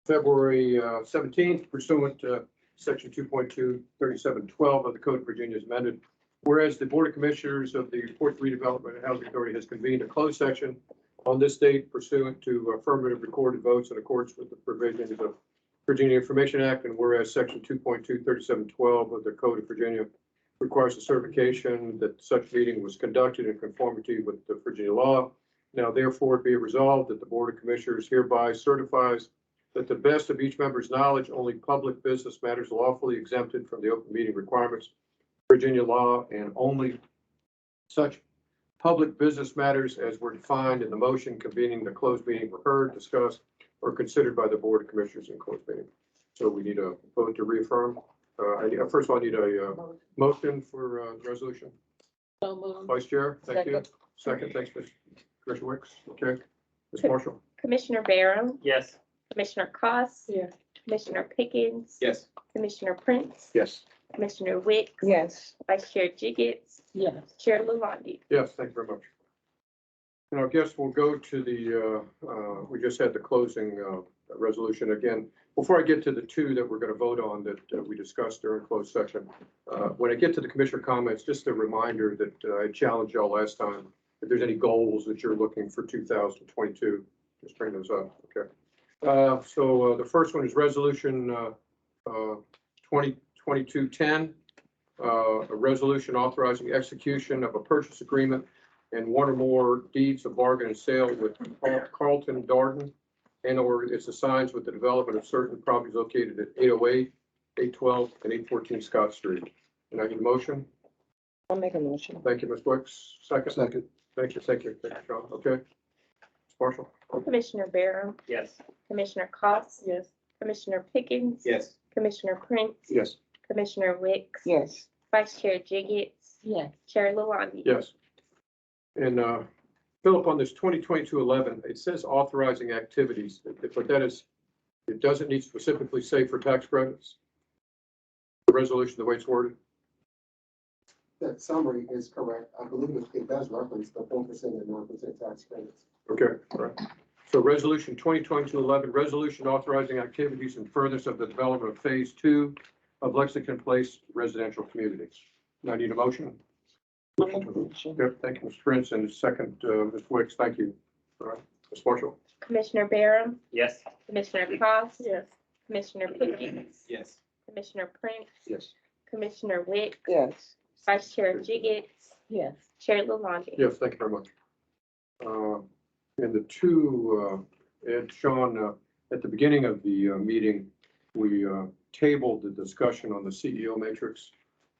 February 17th pursuant to section 2.23712 of the Code of Virginia as amended. Whereas the Board of Commissioners of the Fourth Redevelopment and Housing Authority has convened a closed session on this date pursuant to affirmative recorded votes in accordance with the provisions of Virginia Information Act, and whereas section 2.23712 of the Code of Virginia requires a certification that such meeting was conducted in conformity with the Virginia law. Now therefore be it resolved that the Board of Commissioners hereby certifies that the best of each member's knowledge, only public business matters lawfully exempted from the open meeting requirements, Virginia law, and only such public business matters as were defined in the motion convening the closed meeting were heard, discussed, or considered by the Board of Commissioners in closed meeting. So we need a vote to reaffirm. First of all, I need a motion for resolution. So moved. Vice Chair, thank you. Second. Second, thanks, Commissioner Wicks. Okay, Ms. Marshall. Commissioner Barham, Yes. Commissioner Cost, Yes. Commissioner Pickens, Yes. Commissioner Prince, Yes. Commissioner Wicks, Yes. Vice Chair Jiggets, Yes. Chair Lalonde. Yes, thank you very much. And I guess we'll go to the, we just had the closing resolution again. Before I get to the two that we're going to vote on that we discussed during closed session, when I get to the commissioner comments, just a reminder that I challenged y'all last time. If there's any goals that you're looking for 2022, just bring those up. Okay. So the first one is resolution 2022-10, a resolution authorizing execution of a purchase agreement and one or more deeds of bargain and sale with Carlton Darden and or its assigns with the development of certain properties located at 808, 812, and 814 Scott Street. And I need a motion. I'll make a motion. Thank you, Ms. Wicks. Second. Second. Thank you, thank you, Sean. Okay. Ms. Marshall. Commissioner Barham, Yes. Commissioner Cost, Yes. Commissioner Pickens, Yes. Commissioner Prince, Yes. Commissioner Wicks, Yes. Vice Chair Jiggets, Yes. Chair Lalonde. Yes. And Philip, on this 2022-11, it says authorizing activities, but that is, it doesn't need specifically say for tax credits. The resolution, the way it's worded. That summary is correct. I believe it does reference the 4% and 9% tax credits. Okay, all right. So resolution 2022-11, resolution authorizing activities in furtherance of the development of phase 2 of Lexington Place residential communities. Now I need a motion. I'll make a motion. Good, thank you, Mr. Prince, and second, Ms. Wicks, thank you. All right, Ms. Marshall. Commissioner Barham, Yes. Commissioner Cost, Yes. Commissioner Pickens, Yes. Commissioner Prince, Yes. Commissioner Wicks, Yes. Vice Chair Jiggets, Yes. Chair Lalonde. Yes, thank you very much. And the two, Ed, Sean, at the beginning of the meeting, we tabled the discussion on the CEO matrix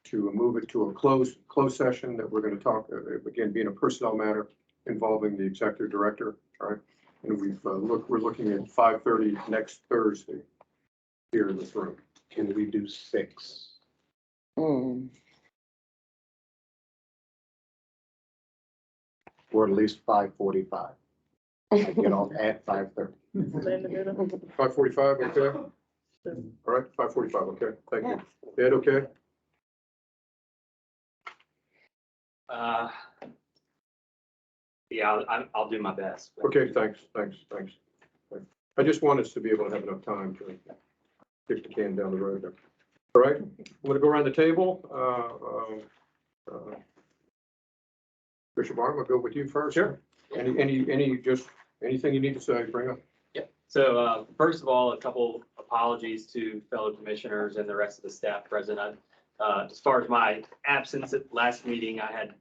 to move it to a closed session that we're going to talk, again, being a personnel matter involving the executive director. All right. And we're looking at 5:30 next Thursday here in this room. Can we do 6? Or at least 5:45? Get off at 5:30. 5:45, okay? All right, 5:45, okay, thank you. Ed, okay? Yeah, I'll do my best. Okay, thanks. I just want us to be able to have enough time to kick the can down the road. All right, I'm going to go around the table. Bishop Barham, I'll go with you first. Sure. Anything you need to say, bring up? Yep. So first of all, a couple apologies to fellow commissioners and the rest of the staff present. As far as my absence at last meeting, I had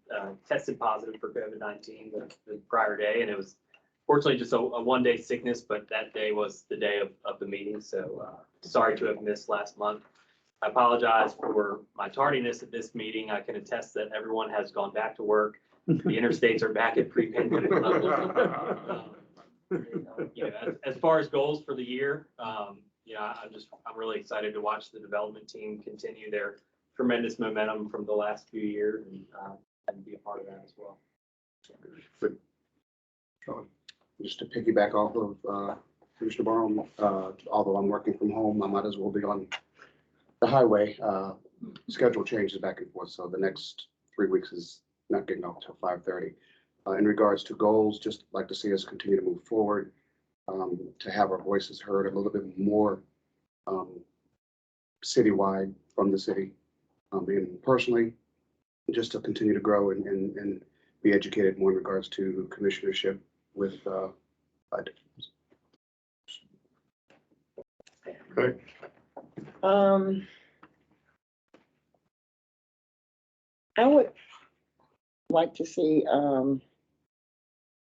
tested positive for COVID-19 the prior day, and it was fortunately just a one-day sickness, but that day was the day of the meeting. So sorry to have missed last month. I apologize for my tardiness at this meeting. I can attest that everyone has gone back to work. The interstates are back at pre-pandemic levels. As far as goals for the year, I'm really excited to watch the development team continue their tremendous momentum from the last few years and be a part of that as well. Good. Sean. Just to piggyback off of Commissioner Barham, although I'm working from home, I might as well be on the highway. Schedule changes back and forth, so the next 3 weeks is not getting off till 5:30. In regards to goals, just like to see us continue to move forward. to have our voices heard a little bit more citywide from the city. And personally, just to continue to grow and be educated more in regards to commissionership with Okay, I would like to see,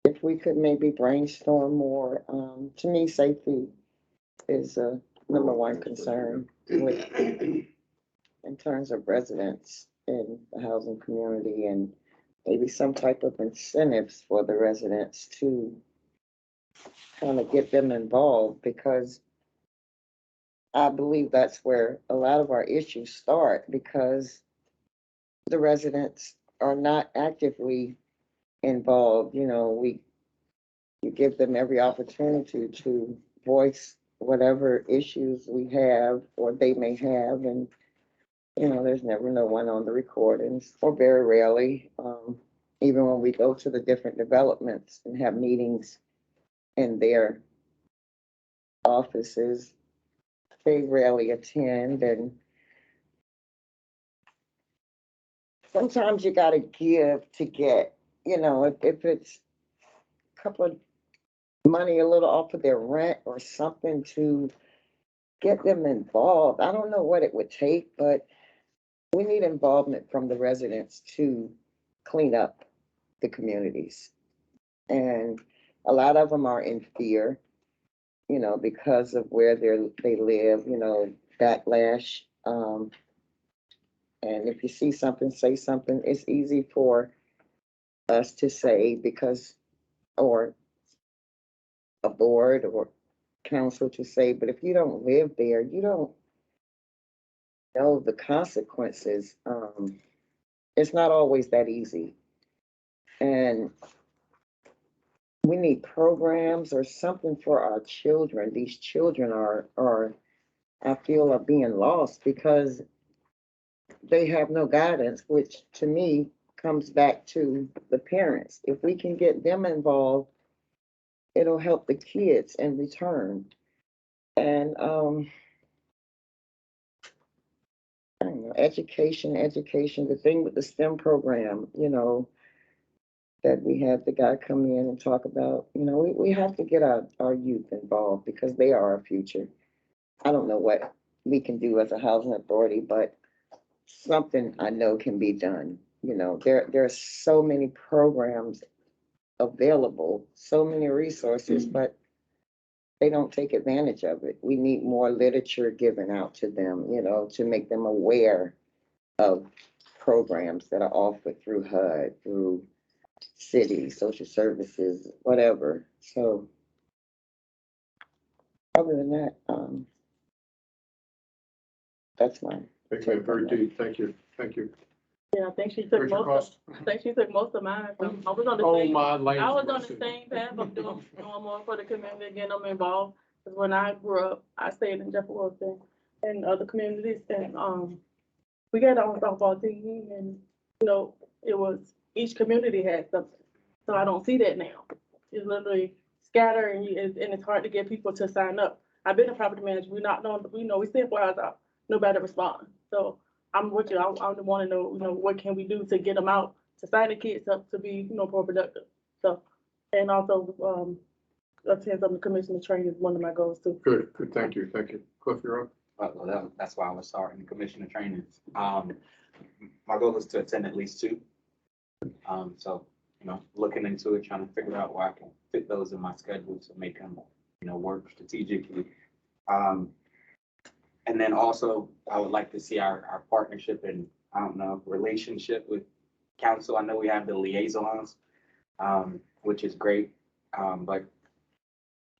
if we could maybe brainstorm more. To me, safety is a number one concern with, in terms of residents in the housing community, and maybe some type of incentives for the residents to kind of get them involved, because I believe that's where a lot of our issues start, because the residents are not actively involved. You give them every opportunity to voice whatever issues we have or they may have, and there's never no one on the recordings, or very rarely. Even when we go to the different developments and have meetings in their offices, they rarely attend. And sometimes you gotta give to get, if it's a couple of money, a little off of their rent or something, to get them involved. I don't know what it would take, but we need involvement from the residents to clean up the communities. And a lot of them are in fear, because of where they live, backlash. And if you see something, say something. It's easy for us to say, because, or a board or council to say, but if you don't live there, you don't know the consequences. It's not always that easy. And we need programs or something for our children. These children are, I feel, are being lost because they have no guidance, which to me comes back to the parents. If we can get them involved, it'll help the kids in return. And I don't know, education. The thing with the STEM program, that we had the guy come in and talk about, we have to get our youth involved, because they are our future. I don't know what we can do as a housing authority, but something I know can be done. There are so many programs available, so many resources, but they don't take advantage of it. We need more literature given out to them, to make them aware of programs that are offered through HUD, through city, social services, whatever. So other than that, that's mine. okay, very deep, thank you. Yeah, I think she took Commissioner most, Cost? I think she took most of mine. So I was on the Oh, same, my lane. I was on the same path of doing more for the community, getting them involved. Cause when I grew up, I stayed in Jefferson and other communities, and, we got on softball team, and, it was, each community had something. So I don't see that now. It's literally scattered, and it's hard to get people to sign up. I've been a property manager, we send flyers out, nobody responds. So I'm with you. I want to know, what can we do to get them out, to sign the kids up to be, more productive. So, and also, attend some of the commissioner training is one of my goals too. Good, thank you. Cliff, you're up. Well, that's why I was starting the commissioner trainings. My goal is to attend at least 2. So, looking into it, trying to figure out where I can fit those in my schedule to make them, work strategically. And then also, I would like to see our partnership and, relationship with council. I know we have the liaisons, which is great. But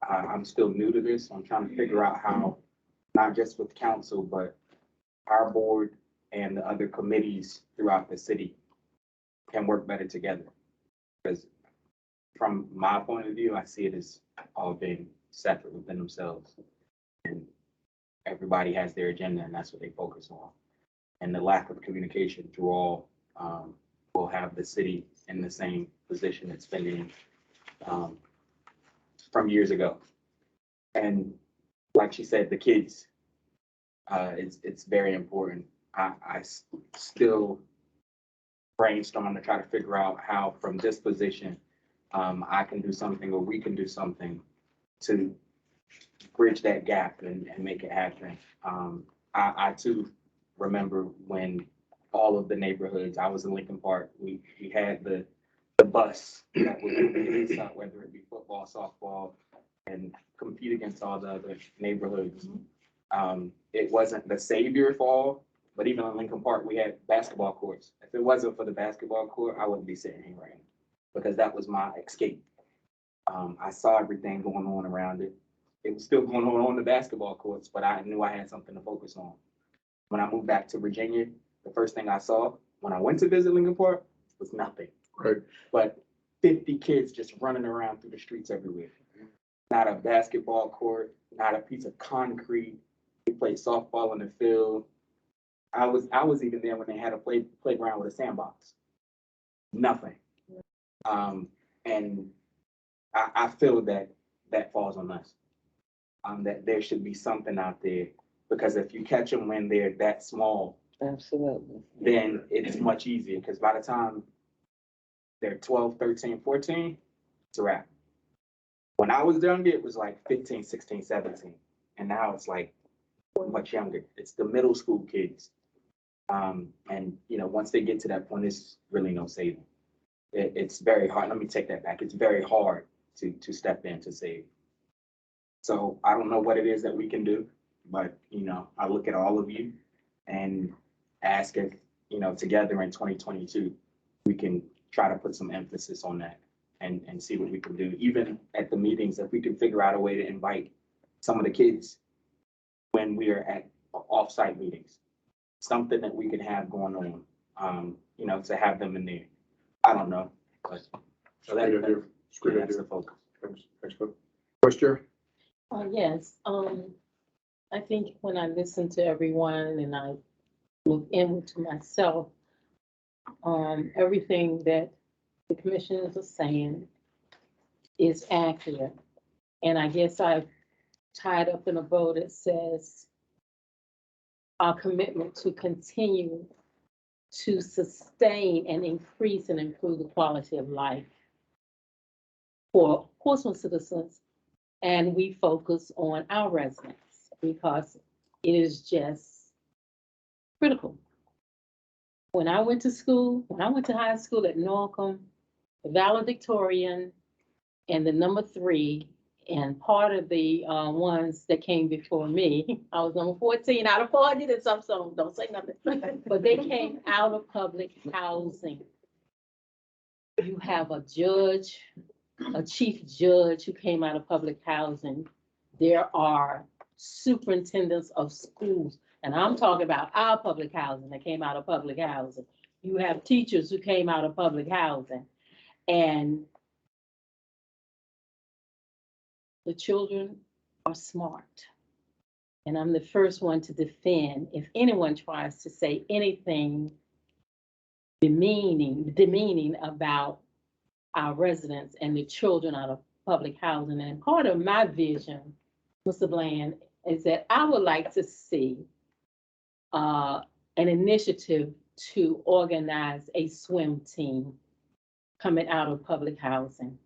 I'm still new to this. I'm trying to figure out how, not just with council, but our board and the other committees throughout the city can work better together. Because from my point of view, I see it as all being separate within themselves. And everybody has their agenda, and that's what they focus on. And the lack of communication through all will have the city in the same position it's been in from years ago. And like she said, the kids, it's very important. Still brainstorm to try to figure out how from this position, I can do something or we can do something to bridge that gap and make it happen. I too remember when all of the neighborhoods, I was in Lincoln Park, we had the bus that would move the inside, whether it be football, softball, and compete against all the other neighborhoods. It wasn't the savior for all, but even in Lincoln Park, we had basketball courts. If it wasn't for the basketball court, I wouldn't be sitting here right now because that was my escape. I saw everything going on around it. It was still going on the basketball courts, but I knew I had something to focus on. When I moved back to Virginia, the first thing I saw when I went to visit Lincoln Park was nothing. Right. But 50 kids just running around through the streets everywhere. Not a basketball court, not a piece of concrete. We played softball in the field. I was even there when they had a playground with a sandbox. Nothing. And I feel that falls on us. That there should be something out there, because if you catch them when they're that small, Absolutely. then it's much easier, because by the time they're 12, 13, 14, it's a wrap. When I was younger, it was like 15, 16, 17. And now it's like much younger. It's the middle school kids. And once they get to that point, it's really no saving. It's very hard. Let me take that back. It's very hard to step in to save. So I don't know what it is that we can do, but I look at all of you and ask if, together in 2022, we can try to put some emphasis on that and see what we can do. Even at the meetings, if we can figure out a way to invite some of the kids when we are at off-site meetings, something that we can have going on, to have them in there. I don't know, but so Great idea. It's a great that's idea. the focus. Thanks, Vice Chair? Yes, I think when I listen to everyone and I look into myself, everything that the commissioners are saying is accurate. And I guess I've tied up in a bow that says our commitment to continue to sustain and increase and improve the quality of life for Portsmouth citizens. And we focus on our residents because it is just critical. When I went to high school at Norcom, the valedictorian and the number 3, and part of the ones that came before me, I was number 14 out of 40, and some don't say nothing, but they came out of public housing. You have a chief judge who came out of public housing. There are superintendents of schools, and I'm talking about our public housing that came out of public housing. You have teachers who came out of public housing, and the children are smart. And I'm the first one to defend if anyone tries to say anything demeaning about our residents and the children out of public housing. And part of my vision, Mr. Bland, is that I would like to see an initiative to organize a swim team coming out of public housing.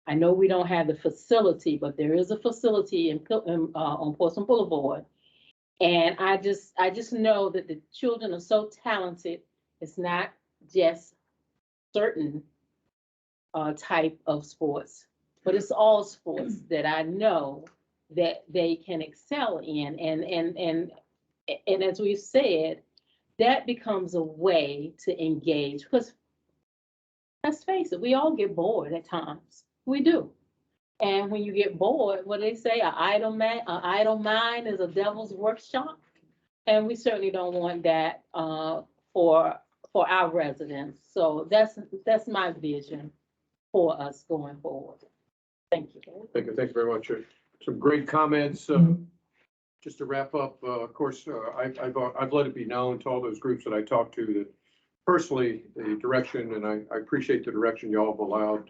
I know we don't have the facility, but there is a facility on Portsmouth Boulevard. And I just know that the children are so talented. It's not just certain type of sports, but it's all sports that I know that they can excel in. And as we've said, that becomes a way to engage, because let's face it, we all get bored at times. We do. And when you get bored, what do they say? An idle mind is a devil's workshop. And we certainly don't want that for our residents. So that's my vision for us going forward. Thank you. Thank you very much. Some great comments. Just to wrap up, of course, I've let it be known to all those groups that I talked to that personally, the direction, and I appreciate the direction y'all have allowed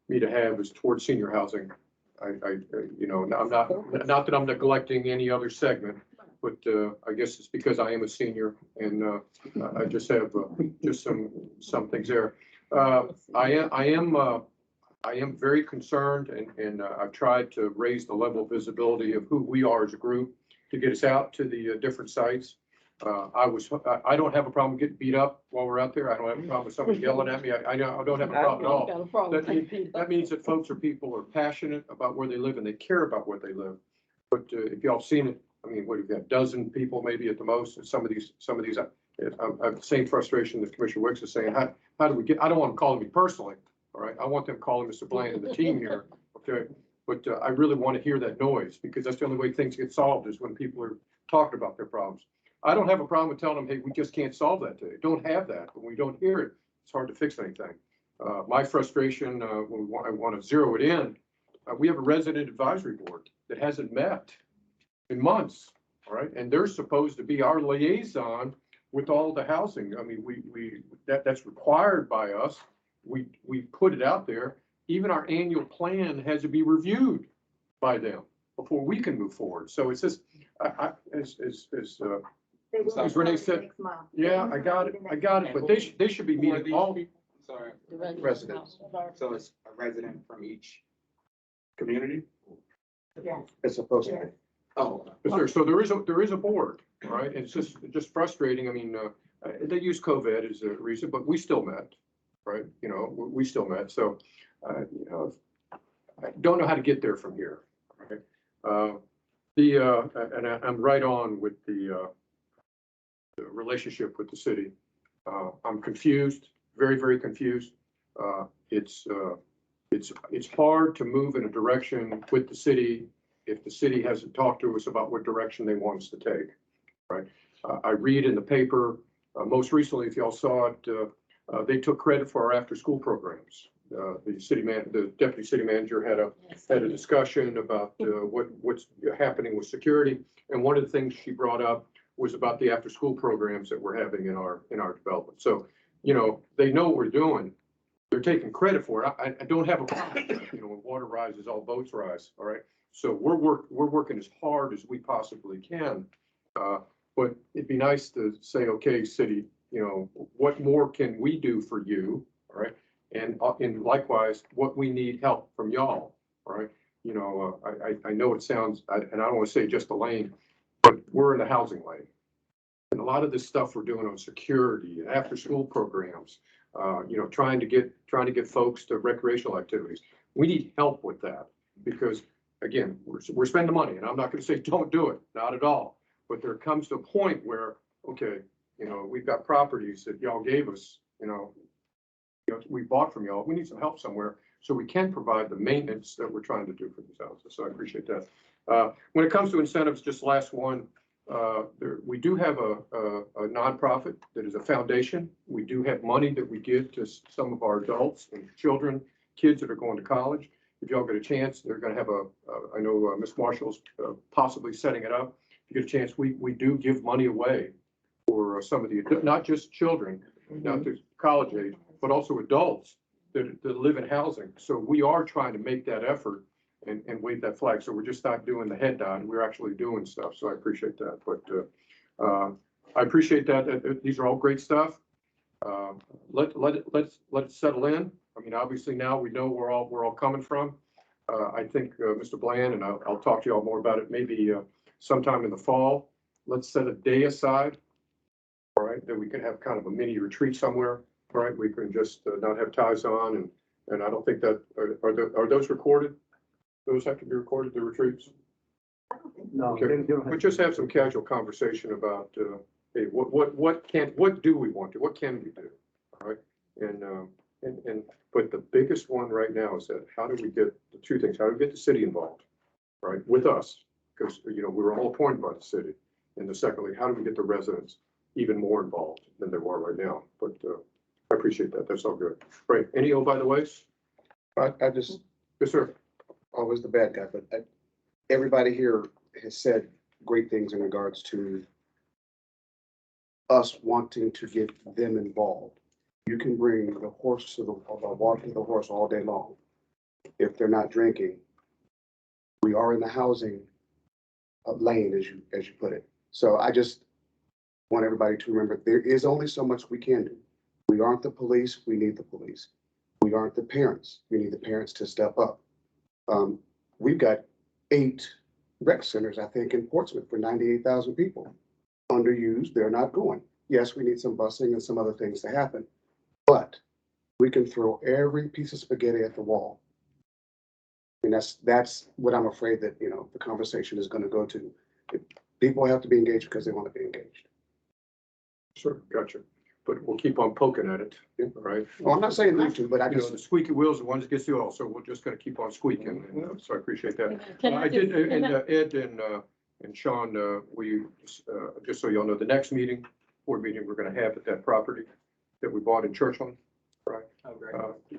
me to have, is towards senior housing. you know, I'm not that I'm neglecting any other segment, but I guess it's because I am a senior and I just have just some things there. I am very concerned and I've tried to raise the level of visibility of who we are as a group to get us out to the different sites. I don't have a problem getting beat up while we're out there. I don't have a problem with somebody yelling at me. I don't have a problem at all. That means that folks or people are passionate about where they live and they care about where they live. But if y'all seen it, I mean, what, you've got a dozen people maybe at the most, and some of these, I have the same frustration that Commissioner Wicks is saying, how do we get, I don't want them calling me personally, all right? I want them calling Mr. Bland and the team here, okay? But I really want to hear that noise because that's the only way things get solved is when people are talking about their problems. I don't have a problem with telling them, hey, we just can't solve that today. Don't have that. When we don't hear it, it's hard to fix anything. My frustration, I want to zero it in. We have a resident advisory board that hasn't met in months, all right? And they're supposed to be our liaison with all the housing. I mean, that's required by us. We put it out there. Even our annual plan has to be reviewed by them before we can move forward. So it's just, as Renee said, yeah, I got it, but they should be meeting all. Sorry, Residents. so it's a resident from each community? It's supposed to be. Oh. So there is a board, right? It's just frustrating. I mean, they use COVID as a reason, but we still met, right? You know, we still met. So, you know, I don't know how to get there from here. Right? And I'm right on with the relationship with the city. I'm confused, very, very confused. It's hard to move in a direction with the city if the city hasn't talked to us about what direction they want us to take, right? I read in the paper, most recently, if y'all saw it, they took credit for our after-school programs. The deputy city manager had a discussion about what's happening with security, and one of the things she brought up was about the after-school programs that we're having in our development. So, you know, they know what we're doing. They're taking credit for it. I don't have a problem. You know, when water rises, all boats rise. All right. So we're working as hard as we possibly can. But it'd be nice to say, okay, city, you know, what more can we do for you? All right. And likewise, what we need help from y'all. All right. You know, I know it sounds, and I don't want to say just a lane, but we're in the housing lane. And a lot of this stuff we're doing on security and after school programs, you know, trying to get folks to recreational activities. We need help with that because again, we're spending money and I'm not going to say don't do it, not at all. But there comes to a point where, okay, you know, we've got properties that y'all gave us, you know, we bought from y'all. We need some help somewhere so we can provide the maintenance that we're trying to do for these houses. So I appreciate that. When it comes to incentives, just last one, we do have a nonprofit that is a foundation. We do have money that we give to some of our adults and children, kids that are going to college. If y'all get a chance, they're going to have I know Ms. Marshall's possibly setting it up. If you get a chance, we do give money away for some of the, not just children, not just college age, but also adults that live in housing. So we are trying to make that effort and wave that flag. So we're just not doing the head nod. We're actually doing stuff. So I appreciate that. But I appreciate that. These are all great stuff. Let it settle in. I mean, obviously now we know where we're all coming from. I think Mr. Bland, and I'll talk to you all more about it maybe sometime in the fall. Let's set a day aside, all right, that we can have kind of a mini retreat somewhere. All right, we can just not have ties on, and I don't think that are those recorded? Those have to be recorded, the retreats? No, Okay. We'll just have some casual conversation about, hey, what do we want to, what can we do? All right, but the biggest one right now is that how do we get the two things? How do we get the city involved, right, with us? Because, you know, we were all appointed by the city. And the secondly, how do we get the residents even more involved than they are right now? But I appreciate that. That's all good. Right. Any by the ways? I just, Yes, sir. always the bad guy, but everybody here has said great things in regards to us wanting to get them involved. You can bring the horse to the water to the horse all day long. If they're not drinking, We are in the housing lane, as you put it. So I just want everybody to remember, there is only so much we can do. We aren't the police, we need the police. We aren't the parents, we need the parents to step up. We've got 8 rec centers, I think, in Portsmouth for 98,000 people. Underused, they're not going. Yes, we need some busing and some other things to happen, but we can throw every piece of spaghetti at the wall. And that's what I'm afraid that, the conversation is gonna go to. People have to be engaged because they want to be engaged. Sure, gotcha. But we'll keep on poking at it, Yeah. all right? Well, I'm not saying not to, but I You know, just, the squeaky wheels are the ones that gets the oil, so we're just gonna keep on squeaking, and so I appreciate that. Can I I did, just, and can I- Ed and Sean, just so y'all know, the next board meeting we're gonna have at that property that we bought in Churchland, right? Oh, great.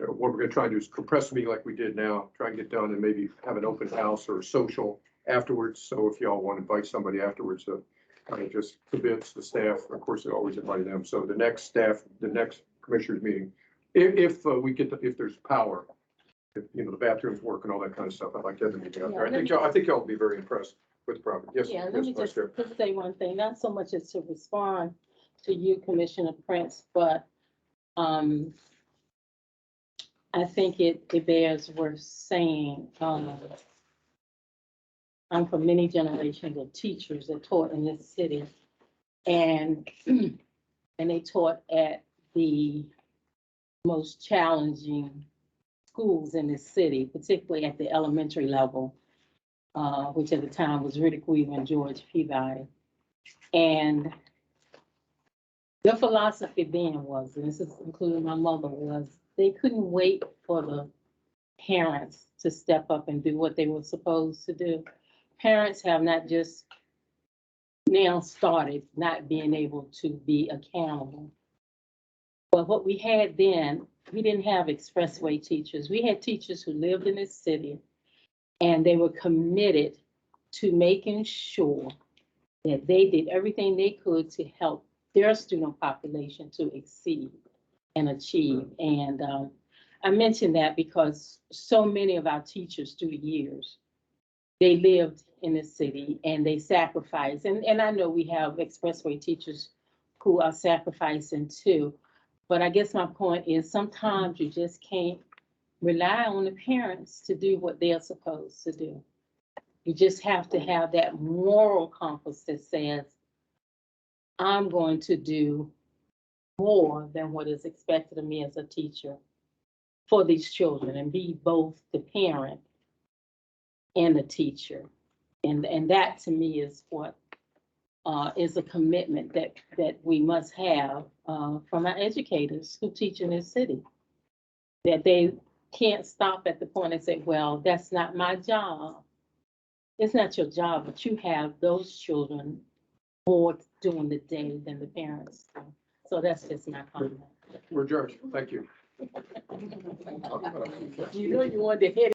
What we're gonna try and do is compress the meeting like we did now, try and get done and maybe have an open house or social afterwards. So if y'all want to invite somebody afterwards, kind of just convince the staff, of course, they always invite them. So the next commissioners meeting, if there's power, if, the bathrooms work and all that kind of stuff, I'd like to have the meeting out there. I think y'all will be very impressed with the property. Yes, Yeah, yes, let me Vice just Chair. say one thing, not so much as to respond to you, Commissioner Prince, but I think it bears worth saying, I'm from many generations of teachers that taught in this city, and they taught at the most challenging schools in this city, particularly at the elementary level, which at the time was Riddick Weaver and George Peabody. And their philosophy then was, and this is including my mother, was they couldn't wait for the parents to step up and do what they were supposed to do. Parents have not just now started not being able to be accountable. But what we had then, we didn't have expressway teachers. We had teachers who lived in this city, and they were committed to making sure that they did everything they could to help their student population to exceed and achieve. And I mention that because so many of our teachers through the years, they lived in the city and they sacrificed. And I know we have expressway teachers who are sacrificing too. But I guess my point is sometimes you just can't rely on the parents to do what they're supposed to do. You just have to have that moral compass that says, I'm going to do more than what is expected of me as a teacher for these children and be both the parent and the teacher. And that to me is what is a commitment that we must have from our educators who teach in this city. That they can't stop at the point and say, well, that's not my job. It's not your job, but you have those children more during the day than the parents do. So that's just my comment. We're adjourned. Thank you. You know you wanted to hit